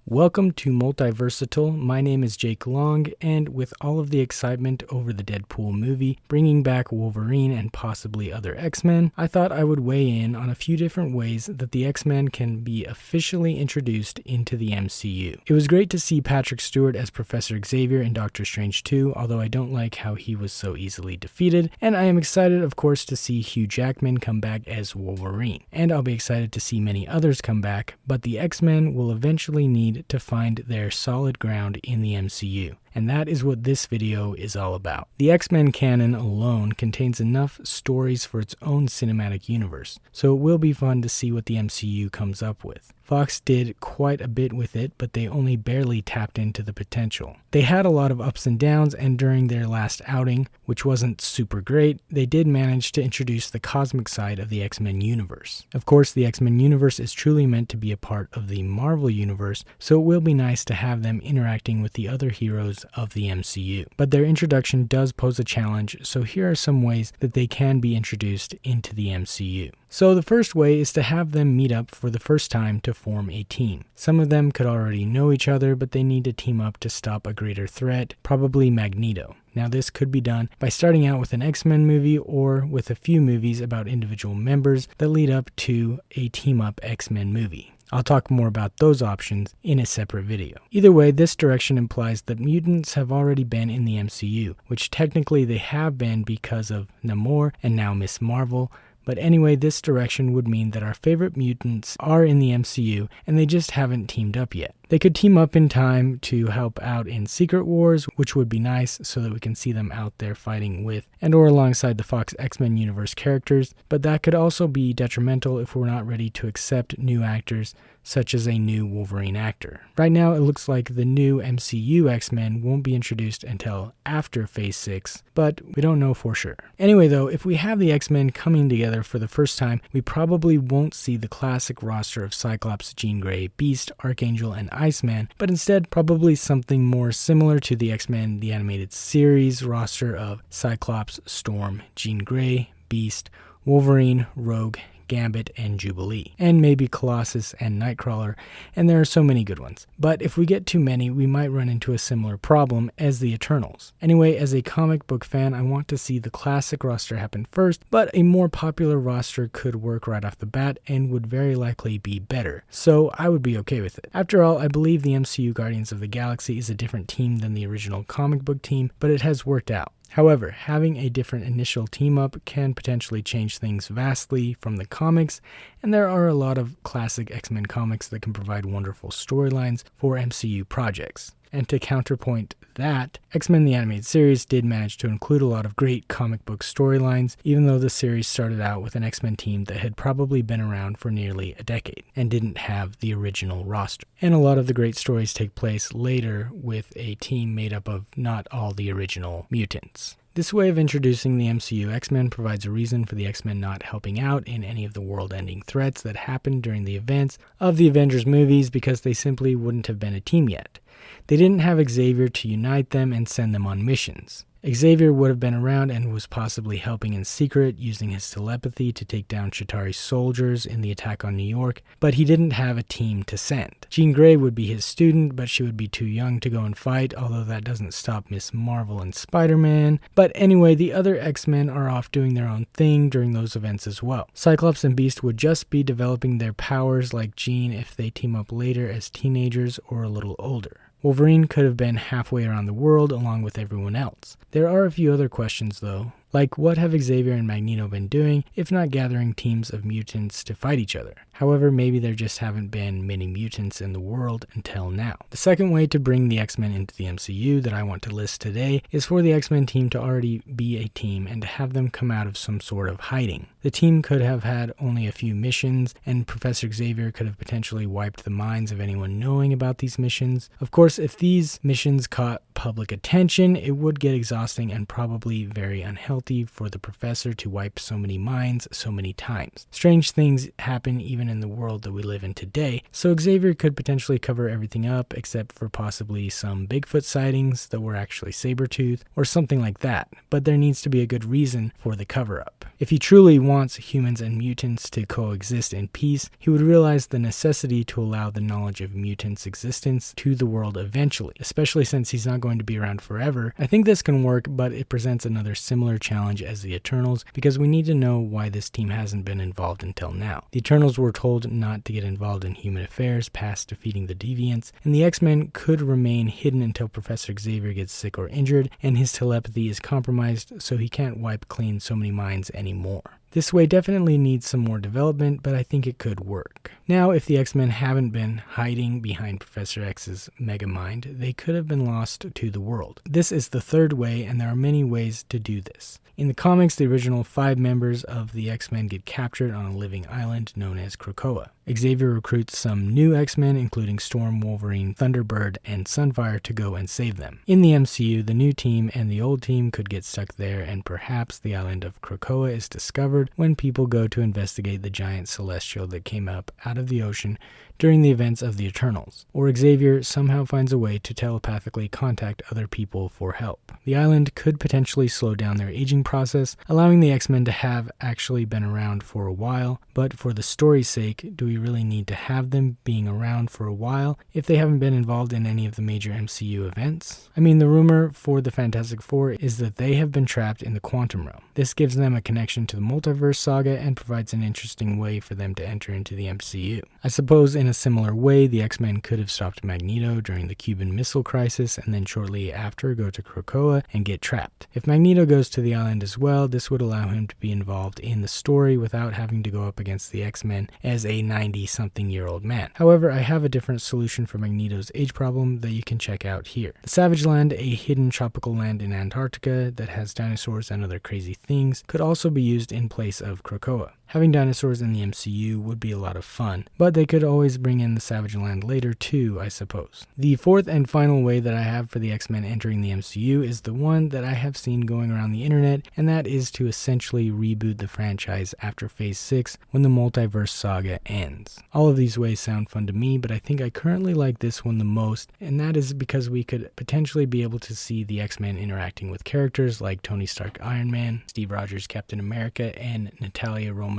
Welcome to Multiverseatile. My name is Jake Long, and with all of the excitement over the Deadpool movie bringing back Wolverine and possibly other X-Men, I thought I would weigh in on a few different ways that the X-Men can be officially introduced into the MCU. It was great to see Patrick Stewart as Professor Xavier in Doctor Strange 2, although I don't like how he was so easily defeated, and I am excited, of course, to see Hugh Jackman come back as Wolverine. And I'll be excited to see many others come back, but the X-Men will eventually need to find their solid ground in the MCU. And that is what this video is all about. The X-Men canon alone contains enough stories for its own cinematic universe, so it will be fun to see what the MCU comes up with. Fox did quite a bit with it, but they only barely tapped into the potential. They had a lot of ups and downs, and during their last outing, which wasn't super great, they did manage to introduce the cosmic side of the X-Men universe. Of course, the X-Men universe is truly meant to be a part of the Marvel universe, so it will be nice to have them interacting with the other heroes of the MCU. But their introduction does pose a challenge, so here are some ways that they can be introduced into the MCU. So the first way is to have them meet up for the first time to form a team. Some of them could already know each other, but they need to team up to stop a greater threat, probably Magneto. Now this could be done by starting out with an X-Men movie or with a few movies about individual members that lead up to a team-up X-Men movie. I'll talk more about those options in a separate video. Either way, this direction implies that mutants have already been in the MCU, which technically they have been because of Namor and now Ms. Marvel. But anyway, this direction would mean that our favorite mutants are in the MCU and they just haven't teamed up yet. They could team up in time to help out in Secret Wars, which would be nice so that we can see them out there fighting with and or alongside the Fox X-Men universe characters, but that could also be detrimental if we're not ready to accept new actors such as a new Wolverine actor. Right now it looks like the new MCU X-Men won't be introduced until after Phase 6, but we don't know for sure. Anyway though, if we have the X-Men coming together for the first time, we probably won't see the classic roster of Cyclops, Jean Grey, Beast, Archangel, and Iceman, but instead probably something more similar to the X-Men the Animated Series roster of Cyclops, Storm, Jean Grey, Beast, Wolverine, Rogue, Gambit, and Jubilee, and maybe Colossus and Nightcrawler, and there are so many good ones. But if we get too many, we might run into a similar problem as the Eternals. Anyway, as a comic book fan, I want to see the classic roster happen first, but a more popular roster could work right off the bat and would very likely be better, so I would be okay with it. After all, I believe the MCU Guardians of the Galaxy is a different team than the original comic book team, but it has worked out. However, having a different initial team-up can potentially change things vastly from the comics, and there are a lot of classic X-Men comics that can provide wonderful storylines for MCU projects. And to counterpoint that, X-Men the Animated Series did manage to include a lot of great comic book storylines, even though the series started out with an X-Men team that had probably been around for nearly a decade and didn't have the original roster. And a lot of the great stories take place later with a team made up of not all the original mutants. This way of introducing the MCU X-Men provides a reason for the X-Men not helping out in any of the world-ending threats that happened during the events of the Avengers movies because they simply wouldn't have been a team yet. They didn't have Xavier to unite them and send them on missions. Xavier would have been around and was possibly helping in secret, using his telepathy to take down Chitauri's soldiers in the attack on New York, but he didn't have a team to send. Jean Grey would be his student, but she would be too young to go and fight, although that doesn't stop Ms. Marvel and Spider-Man. But anyway, the other X-Men are off doing their own thing during those events as well. Cyclops and Beast would just be developing their powers like Jean if they team up later as teenagers or a little older. Wolverine could have been halfway around the world along with everyone else. There are a few other questions though, like what have Xavier and Magneto been doing if not gathering teams of mutants to fight each other? However, maybe there just haven't been many mutants in the world until now. The second way to bring the X-Men into the MCU that I want to list today is for the X-Men team to already be a team and to have them come out of some sort of hiding. The team could have had only a few missions, and Professor Xavier could have potentially wiped the minds of anyone knowing about these missions. Of course, if these missions caught public attention, it would get exhausting and probably very unhealthy for the professor to wipe so many minds so many times. Strange things happen even in the world that we live in today, so Xavier could potentially cover everything up except for possibly some Bigfoot sightings that were actually saber-tooth or something like that, but there needs to be a good reason for the cover-up. If he truly wants wants humans and mutants to coexist in peace, he would realize the necessity to allow the knowledge of mutants' existence to the world eventually, especially since he's not going to be around forever. I think this can work, but it presents another similar challenge as the Eternals, because we need to know why this team hasn't been involved until now. The Eternals were told not to get involved in human affairs past defeating the Deviants, and the X-Men could remain hidden until Professor Xavier gets sick or injured, and his telepathy is compromised, so he can't wipe clean so many minds anymore. This way definitely needs some more development, but I think it could work. Now, if the X-Men haven't been hiding behind Professor X's mega mind, they could have been lost to the world. This is the third way, and there are many ways to do this. In the comics, the original 5 members of the X-Men get captured on a living island known as Krakoa. Xavier recruits some new X-Men, including Storm, Wolverine, Thunderbird, and Sunfire, to go and save them. In the MCU, the new team and the old team could get stuck there, and perhaps the island of Krakoa is discovered when people go to investigate the giant celestial that came up out of the ocean during the events of the Eternals. Or Xavier somehow finds a way to telepathically contact other people for help. The island could potentially slow down their aging process, allowing the X-Men to have actually been around for a while, but for the story's sake, do we really need to have them being around for a while if they haven't been involved in any of the major MCU events? I mean, the rumor for the Fantastic Four is that they have been trapped in the quantum realm. This gives them a connection to the Multiverse saga and provides an interesting way for them to enter into the MCU. I suppose in a similar way, the X-Men could have stopped Magneto during the Cuban Missile Crisis and then shortly after go to Krakoa and get trapped. If Magneto goes to the island as well, this would allow him to be involved in the story without having to go up against the X-Men as a 90-something-year-old man. However, I have a different solution for Magneto's age problem that you can check out here. The Savage Land, a hidden tropical land in Antarctica that has dinosaurs and other crazy things, could also be used in place of Krakoa. Having dinosaurs in the MCU would be a lot of fun, but they could always bring in the Savage Land later too, I suppose. The fourth and final way that I have for the X-Men entering the MCU is the one that I have seen going around the internet, and that is to essentially reboot the franchise after Phase 6 when the Multiverse saga ends. All of these ways sound fun to me, but I think I currently like this one the most, and that is because we could potentially be able to see the X-Men interacting with characters like Tony Stark Iron Man, Steve Rogers Captain America, and Natalia Romanoff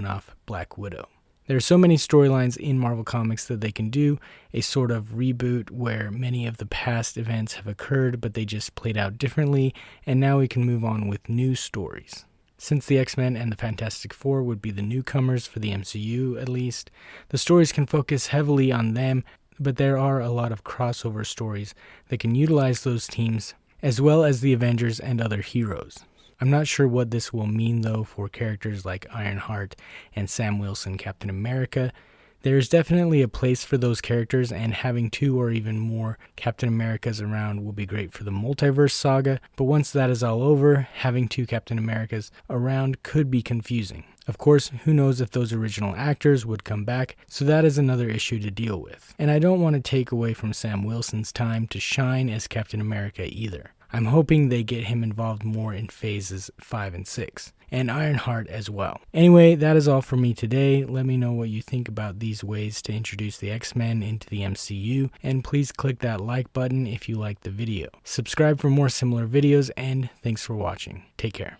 Black Widow. There are so many storylines in Marvel Comics that they can do, a sort of reboot where many of the past events have occurred but they just played out differently, and now we can move on with new stories. Since the X-Men and the Fantastic Four would be the newcomers for the MCU at least, the stories can focus heavily on them, but there are a lot of crossover stories that can utilize those teams, as well as the Avengers and other heroes. I'm not sure what this will mean though for characters like Ironheart and Sam Wilson Captain America. There's definitely a place for those characters, and having 2 or even more Captain Americas around will be great for the Multiverse saga, but once that is all over, having 2 Captain Americas around could be confusing. Of course, who knows if those original actors would come back, so that is another issue to deal with. And I don't want to take away from Sam Wilson's time to shine as Captain America either. I'm hoping they get him involved more in phases 5 and 6, and Ironheart as well. Anyway, that is all for me today. Let me know what you think about these ways to introduce the X-Men into the MCU, and please click that like button if you liked the video. Subscribe for more similar videos, and thanks for watching. Take care.